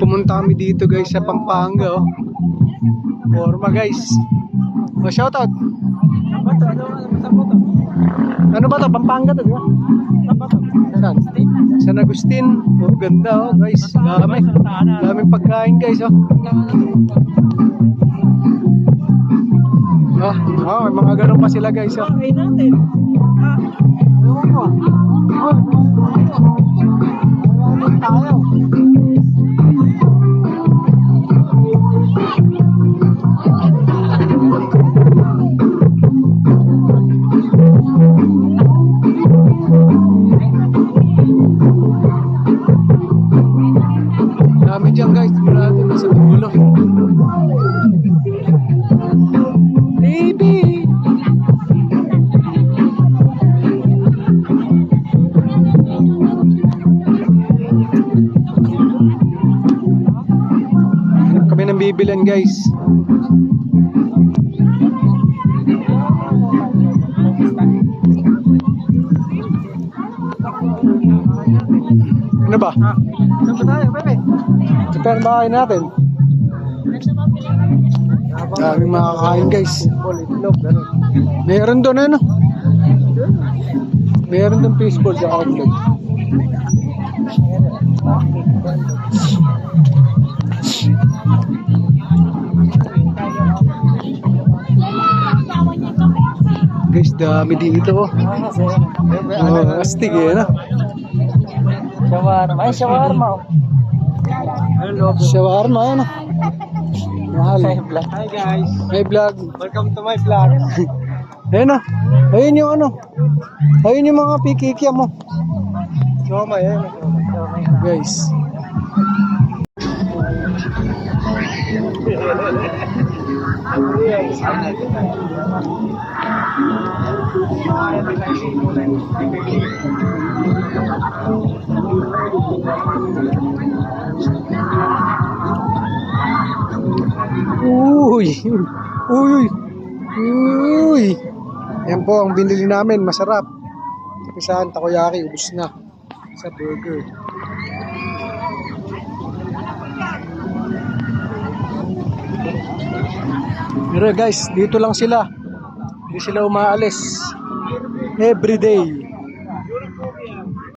Pumunta kami dito guys sa Pampanga, oh. Forma guys. Oh, shoutout. Ano ba to? Pampanga to, di ba? Saan? San Agustin. Oh, ganda, oh guys. Daming pagkain guys, oh. May mga ganun pa sila guys, oh. Dami dyan guys, mula doon na sa dulo. Baby! Kami nang bibilan guys. Ano ba? Saan ba tayo, bebe? Ito ang bahay natin. Daming makakain guys. Meron doon ano? Meron doon fishball sa outlet. Guys, dami dito. Astig eh, no? Shawarma. Ay, shawarma. Shawarma, ano? Mahal. Hi guys. Hey vlog. Welcome to my vlog. Ayun na. Ayun yung ano. Ayun yung mga pikikya mo. Shoma, yan. Guys. Uy. Uy. Uy. Yan po ang binili namin, masarap. Isang takoyaki, ubos na sa burger. Pero guys, dito lang sila. Hindi sila umaalis. Everyday.